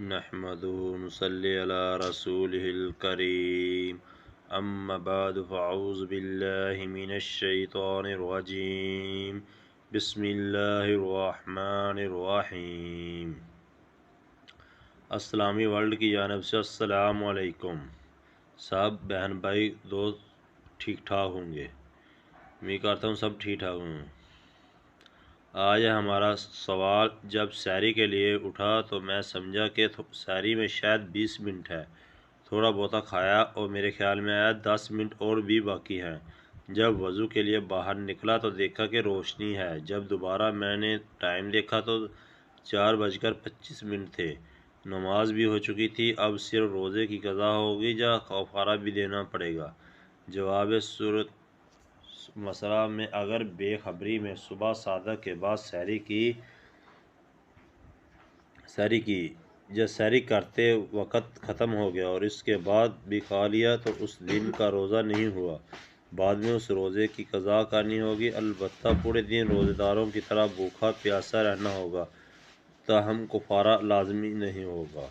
نحمده ونصلي على رسوله الكريم اما بعد فاعوذ باللہ من الشیطان الرجیم بسم اللہ الرحمن الرحیم۔ اسلامی ورلڈ کی جانب سے السلام علیکم۔ سب بہن بھائی دوست ٹھیک ٹھاک ہوں گے، امید کرتا ہوں سب ٹھیک ٹھاک ہوں۔ آج ہمارا سوال، جب سحری کے لیے اٹھا تو میں سمجھا کہ سحری میں شاید 20 منٹ ہے، تھوڑا بہت کھایا اور میرے خیال میں آیا 10 منٹ اور بھی باقی ہیں۔ جب وضو کے لیے باہر نکلا تو دیکھا کہ روشنی ہے۔ جب دوبارہ میں نے ٹائم دیکھا تو 4:25 تھے، نماز بھی ہو چکی تھی۔ اب صرف روزے کی قضا ہوگی یا کفارہ بھی دینا پڑے گا؟ جواب صورت مسئلہ میں اگر بے خبری میں صبح صادق کے بعد سحری کی یا سحری کرتے وقت ختم ہو گیا اور اس کے بعد بھی کھا لیا تو اس دن کا روزہ نہیں ہوا، بعد میں اس روزے کی قضا کرنی ہوگی۔ البتہ پورے دن روزے داروں کی طرح بھوکا پیاسا رہنا ہوگا، تاہم کفارہ لازمی نہیں ہوگا۔